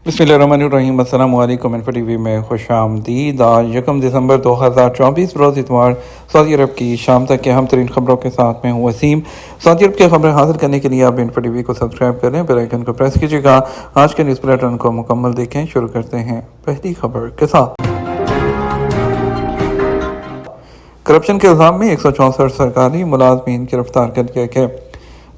बिस्मिल्लाहिर्रहमानिर्रहीम। अस्सलाम वालेकुम। इन्फो टीवी में खुश आमदीद। आज 1 दिसंबर 2024 रोज़ इतवार सऊदी अरब की शाम तक के अहम तरीन खबरों के साथ मैं हूँ वसीम। सऊदी अरब की खबरें हासिल करने के लिए आप इन्फो टीवी को सब्सक्राइब करें, बेल आइकन को प्रेस कीजिएगा। आज के न्यूज़ बुलेटिन को मुकम्मल देखें। शुरू करते हैं पहली खबर के साथ। करप्शन के इल्ज़ाम में 164 सरकारी मुलाजमीन गिरफ्तार कर लिया गया।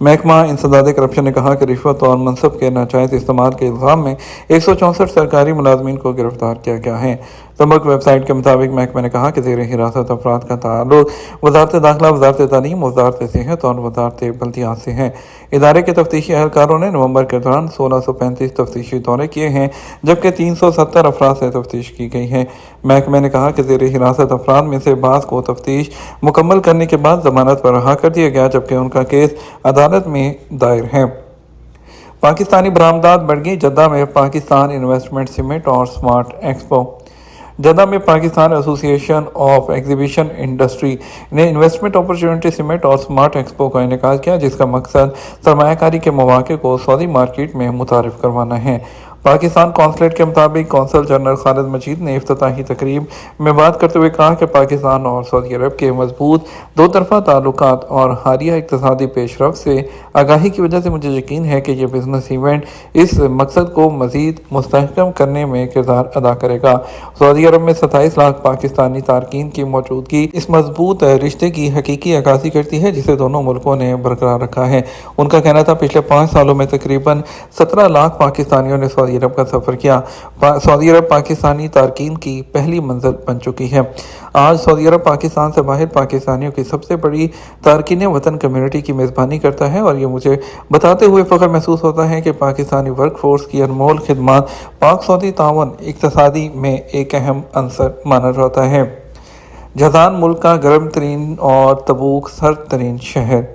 महकमा इंसदाद करप्शन ने कहा कि रिश्वत और मनसब के नाजायज़ इस्तेमाल के इल्ज़ाम में 164 सरकारी मुलाजमीन को गिरफ्तार किया गया है। तंबक वेबसाइट के मुताबिक महकमे ने कहा कि ज़ेर हिरासत अफराद का ताल्लुक वज़ारत दाखिला, वज़ारत तालीम, वज़ारत सेहत और वज़ारत बल्दियात से है। इदारे के तफ्तीशी एहलकारों ने नवंबर के दौरान 1635 तफ्तीशी दौरे किए हैं, जबकि 370 अफराद से तफ्तीश की गई है। महकमे ने कहा कि ज़ेर हिरासत अफराद में से बाज़ को तफ्तीश मुकम्मल करने के बाद ज़मानत पर रहा कर दिया गया, जबकि उनका केस अदालत में दायर है। पाकिस्तानी बरामदात बढ़ गई। जद्दा में पाकिस्तान इन्वेस्टमेंट समिट और स्मार्ट एक्सपो। जद्दा में Pakistan association of exhibition industry ने इन्वेस्टमेंट अपॉर्चुनिटी समिट और स्मार्ट एक्सपो का इनेकाद किया, जिसका मकसद सरमायाकारी के मौके को सऊदी मार्केट में मुतारिफ करवाना है। पाकिस्तान कौंसलेट के मुताबिक कौंसल जनरल खालिद मजीद ने इफ्तिताही तकरीब में बात करते हुए कहा कि पाकिस्तान और सऊदी अरब के मजबूत दो तरफा ताल्लुकात और हालिया इक़्तिसादी पेशरफ से आगाही की वजह से मुझे यकीन है कि यह बिजनेस इवेंट इस मकसद को मज़ीद मुस्तहकम करने में किरदार अदा करेगा। सऊदी अरब में 27 लाख पाकिस्तानी तारकीन की मौजूदगी इस मजबूत रिश्ते की हकीकी अक्कासी करती है, जिसे दोनों मुल्कों ने बरकरार रखा है। उनका कहना था पिछले 5 सालों में तकरीबन 17 लाख पाकिस्तानियों ने सऊदी अरब का सफ़र किया। सऊदी अरब पाकिस्तानी तारकीन की पहली मंजिल बन चुकी है। आज सऊदी अरब पाकिस्तान से बाहर पाकिस्तानियों की सबसे बड़ी तारकीन वतन कम्युनिटी की मेज़बानी करता है और ये मुझे बताते हुए फ़ख्र महसूस होता है कि पाकिस्तानी वर्क फोर्स की अनमोल खिदमत पाक सऊदी तावन इक़्तिसादी में एक अहम अंसर माना जाता है। जज़ान मुल्क का गर्म तरीन और तबूक सर्द तरीन शहर।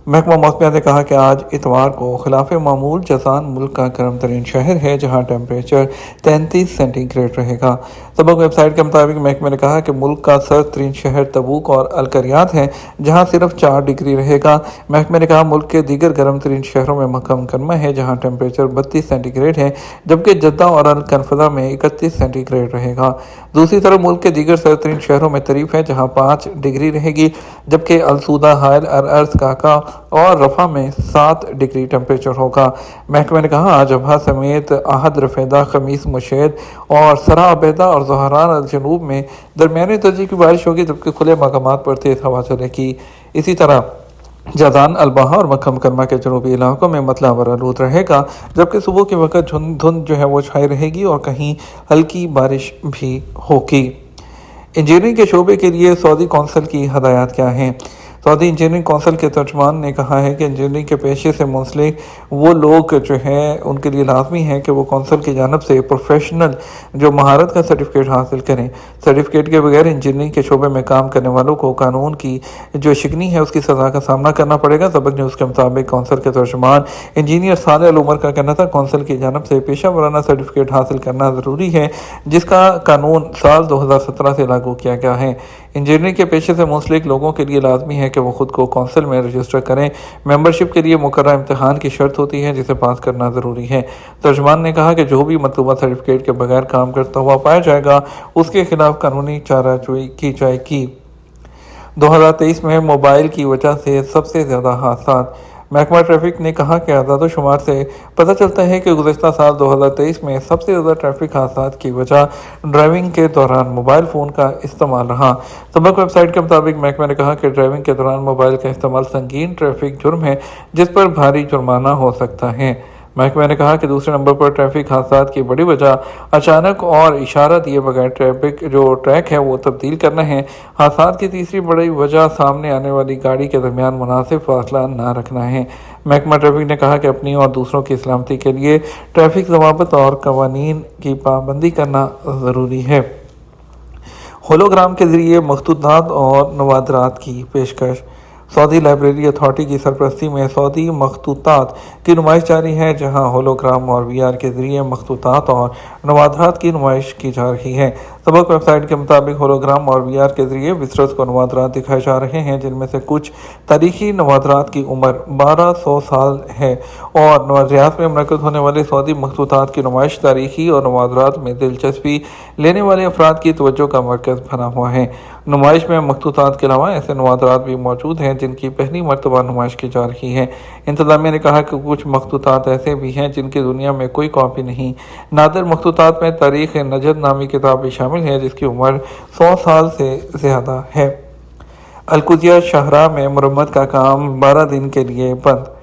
महकमा मौसमियात ने कहा कि आज इतवार को खिलाफ मामूल जज़ान मुल्क का गर्म तरीन शहर है, जहाँ टेम्परेचर 33 सेंटीग्रेड रहेगा। तबूक वेबसाइट के मुताबिक महकमे ने कहा कि मुल्क का सर्द तरीन शहर तबूक और अलकरियात है, जहाँ सिर्फ 4 डिग्री रहेगा। महकमे ने कहा मुल्क के दीगर गर्म तरीन शहरों में मक्का मुकरमा है, जहाँ टेम्परेचर 32 सेंटीग्रेड है, जबकि जद्दा और अल कनफदा में 31 सेंटीग्रेड रहेगा। दूसरी तरफ मुल्क के दीगर सर्द तरीन शहरों में तरीफ है, जहाँ 5 डिग्री रहेगी, जबकि अलसूदा, हायल, अर्ज, काका और रफा में 7 डिग्री टेम्परेचर होगा। महकमे ने कहा आज अबहा समेत आहद, रफेदा, खमीस, मुशेद और सरा अबेदा और जहरान अल जनूब में दरमियाने दर्जे की बारिश होगी, जबकि खुले मकामात पर तेज़ हवा चलेगी। इसी तरह जज़ान, अलबहा और मक्का मुकरमा के जनूबी इलाकों में मतला आलूद रहेगा, जबकि सुबह के वक्त धुंध जो है वो छाई रहेगी और कहीं हल्की बारिश भी होगी। इंजीनियरिंग के शोबे के लिए सऊदी कौंसिल की हदायत क्या हैं? सऊदी इंजीनियरिंग कौंसिल के तर्जमान ने कहा है कि इंजीनियरिंग के पेशे से मुंसलिक वो लोग जो हैं उनके लिए लाजमी है कि वो कौंसिल की जानब से प्रोफेशनल जो महारत का सर्टिफिकेट हासिल करें। सर्टिफिकेट के बगैर इंजीनियरिंग के शोबे में काम करने वालों को कानून की जो शिकनी है उसकी सज़ा का सामना करना पड़ेगा। सबक न्यूज़ के मुताबिक कौंसिल के तर्जमान इंजीनियर साले अल उमर का कहना था कौंसिल की जानब से पेशा वराना सर्टिफिकेट हासिल करना ज़रूरी है, जिसका कानून साल 2017 से लागू किया गया है। इंजीनियरिंग के पेशे से मुंसलिक लोगों के लिए लाजमी है कि वो खुद को कौंसिल में रजिस्टर करें। मेंबरशिप के लिए मुकर्रर इम्तिहान की शर्त होती है, जिसे पास करना ज़रूरी है। तर्जमान ने कहा कि जो भी मतलूबा सर्टिफिकेट के बगैर काम करता हुआ पाया जाएगा उसके खिलाफ कानूनी चाराजोई की जाएगी। 2023 में मोबाइल की वजह से सबसे ज़्यादा हादसा। महकमा ट्रैफिक ने कहा कि आदादोशुमार से पता चलता है कि गुज़श्ता साल 2023 में सबसे ज़्यादा ट्रैफिक हादसात की वजह ड्राइविंग के दौरान मोबाइल फ़ोन का इस्तेमाल रहा। तबक वेबसाइट के मुताबिक महकमा ने कहा कि ड्राइविंग के दौरान मोबाइल का इस्तेमाल संगीन ट्रैफिक जुर्म है, जिस पर भारी जुर्माना हो सकता है। महकमे ने कहा कि दूसरे नंबर पर ट्रैफिक हादसात की बड़ी वजह अचानक और इशारा दिए बगैर ट्रैफिक जो ट्रैक है वो तब्दील करना है। हादसात की तीसरी बड़ी वजह सामने आने वाली गाड़ी के दरमियान मुनासिब फासला ना रखना है। महकमा ट्रैफिक ने कहा कि अपनी और दूसरों की सलामती के लिए ट्रैफिक ज़वाबित और कवानीन की पाबंदी करना ज़रूरी है। होलोग्राम के ज़रिए मखतूतात और नवादरात की पेशकश। सऊदी लाइब्रेरी अथॉरिटी की सरपरस्ती में सऊदी मखतूतात की नुमाइश जारी है, जहां होलोग्राम और VR के ज़रिए मखतूतात और नवादरात की नुमाइश की जा रही है। सबक वेबसाइट के मुताबिक होलोग्राम और VR के जरिए विसरत को नवादरात दिखाए जा रहे हैं, जिनमें से कुछ तारीखी नवादरात की उम्र 1200 साल है और रियाद में मुनक़िद होने वाले सऊदी मखतूतात की नुमाइश तारीखी और नवादरात में दिलचस्पी लेने वाले अफराद की तवज्जो का मरकज़ बना हुआ है। नुमाइश में मखतूतात के अलावा ऐसे नवादरात भी मौजूद हैं जिनकी पहली मरतबा नुमाइश की जा रही है। इंतज़ामिया ने कहा कि कुछ मखतूतात ऐसे भी हैं जिनकी दुनिया में कोई कॉपी नहीं। नादिर मखतूतात में तारीख़ नजद नामी किताब भी शामिल है जिसकी उम्र 100 साल से ज़्यादा है। अलकुजिया शाहरा में मरम्मत का काम 12 दिन के लिए बंद।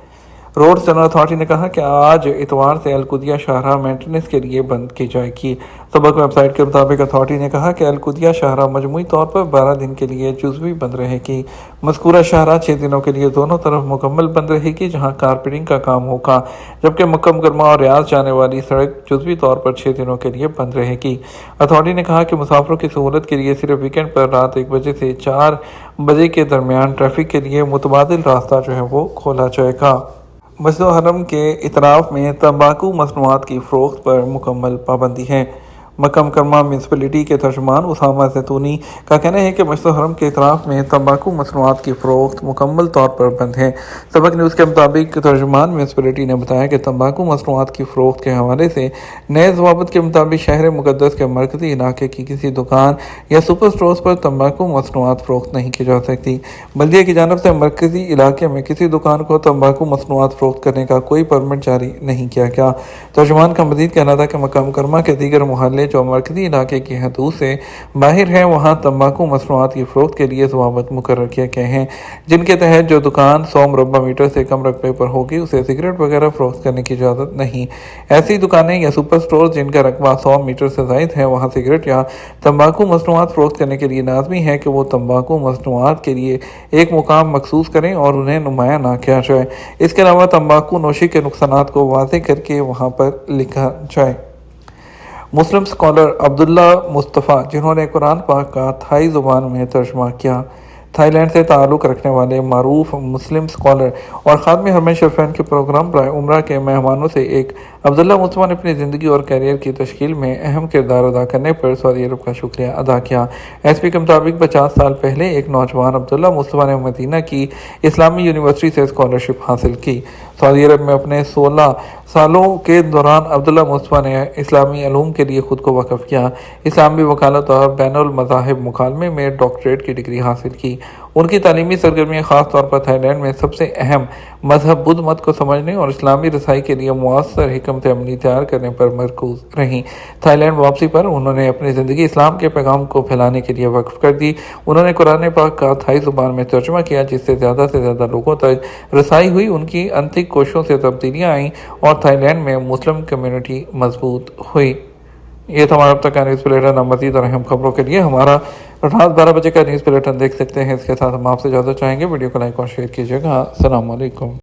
रोड जनरल अथॉरिटी ने कहा कि आज इतवार से अलकुदिया शाहरा मेंटेनेंस के लिए बंद की जाएगी। सबक वेबसाइट के मुताबिक अथॉरिटी ने कहा कि अलकुदिया शाहरा मजमूई तौर पर 12 दिन के लिए जुज़वी बंद रहेगी। मज़कूरा शाहरा 6 दिनों के लिए दोनों तरफ मुकम्मल बंद रहेगी, जहां कारपेटिंग का काम होगा, जबकि मक्का मुकरमा और रियाद जाने वाली सड़क जुज़वी तौर पर 6 दिनों के लिए बंद रहेगी। अथॉरिटी ने कहा कि मुसाफिरों की सहूलत के लिए सिर्फ वीकेंड पर रात 1 बजे से 4 बजे के दरमियान ट्रैफिक के लिए मुतबादिल रास्ता जो है वो खोला जाएगा। मस्जिद हरम के इतराफ़ में तंबाकू मसनूआत की फ़रोख्त पर मुकम्मल पाबंदी है। मक्का मुकरमा म्यूनसिपलिटी के तर्जुमान उसामा ज़ैतूनी का कहना है कि मस्जिद हरम के इतराफ़ में तंबाकू मसनूआत की फ़रोख्त मुकम्मल तौर पर बंद है। सबक न्यूज़ के मुताबिक तर्जुमान म्यूनसिपलिटी ने बताया कि तंबाकू मसनूआत की फ़रोख्त के हवाले से नए ज़वाबित के मुताबिक शहर मुक़द्दस के मरकज़ी इलाके की किसी दुकान या सुपर स्टोर्स पर तंबाकू मसनूआत फ़रोख्त नहीं की जा सकती। बल्दिया की जानब से मरकज़ी इलाके में किसी दुकान को तंबाकू मसनूआत फ़रोख्त करने का कोई परमिट जारी नहीं किया गया। तर्जुमान का मज़ीद कहना था कि मक्का मुकरमा के दीगर मोहल्ले जो मरकज़ी इलाके की हदूद से बाहर हैं, वहाँ तंबाकू मसनूआत की फ़रोख्त के लिए ज़वाबित मुकर्रर किए गए हैं, जिनके तहत जो दुकान 100 मुरबा मीटर से कम रकबे पर होगी उसे सिगरेट वगैरह फ़रोख्त करने की इजाज़त नहीं। ऐसी दुकानें या सुपर स्टोर जिनका रकबा 100 मीटर से ज़ायद है, वहाँ सिगरेट या तंबाकू मसनूआत फ़रोख्त करने के लिए लाज़मी है कि वो तंबाकू मसनूआत के लिए एक मुकाम मखसूस करें और उन्हें नुमाया ना किया जाए। इसके अलावा तंबाकू नोशी के नुकसानात को वाज़ेह करके वहाँ पर लिखा जाए। मुस्लिम स्कॉलर अब्दुल्ला मुस्तफ़ा, जिन्होंने कुरान पाक का थाई ज़ुबान में तर्जुमा किया, थाईलैंड से ताल्लुक़ रखने वाले मारूफ मुस्लिम स्कॉलर और खादम हरमैन शरीफैन के प्रोग्राम बराए उम्रा के मेहमानों से एक अब्दुल्ला मुस्तफ़ा ने अपनी ज़िंदगी और कैरियर की तश्कील में अहम किरदार अदा करने पर सऊदी अरब का शुक्रिया अदा किया। SP के मुताबिक 50 साल पहले एक नौजवान अब्दुल्ला मुस्तफ़ा ने मदीना की इस्लामी यूनिवर्सिटी से स्कॉलरशिप हासिल की। सऊदी अरब में अपने 16 सालों के दौरान अब्दुल्ला मुस्तफ़ा ने इस्लामी अलूम के लिए ख़ुद को वक़फ़ किया। इस्लामी वकालत और बैनुल मज़ाहिब मुकालमे में डॉक्टरेट की डिग्री हासिल की। उनकी तालीमी सरगर्मियाँ ख़ास तौर पर थाईलैंड में सबसे अहम मजहब बुद्ध मत को समझने और इस्लामी रसाई के लिए मुअस्सर हिकमत अमली तैयार करने पर मरकूज़ रहीं। थाईलैंड वापसी पर उन्होंने अपनी ज़िंदगी इस्लाम के पैगाम को फैलाने के लिए वक्फ कर दी। उन्होंने कुरान पाक का थाई ज़ुबान में तर्जुमा किया, जिससे ज़्यादा से ज़्यादा लोगों तक रसाई हुई। उनकी अंतिक कोशिशों से तब्दीलियाँ आईं और थाईलैंड में मुस्लिम कम्यूनिटी मजबूत हुई। ये हमारा अब तक का न्यूज़ बुलेटिन। मज़ीद और अहम खबरों के लिए हमारा रात 12 बजे का न्यूज़ बुलेटिन देख सकते हैं। इसके साथ हम आपसे इजाज़त चाहेंगे। वीडियो को लाइक और शेयर कीजिएगा। अस्सलाम वालेकुम।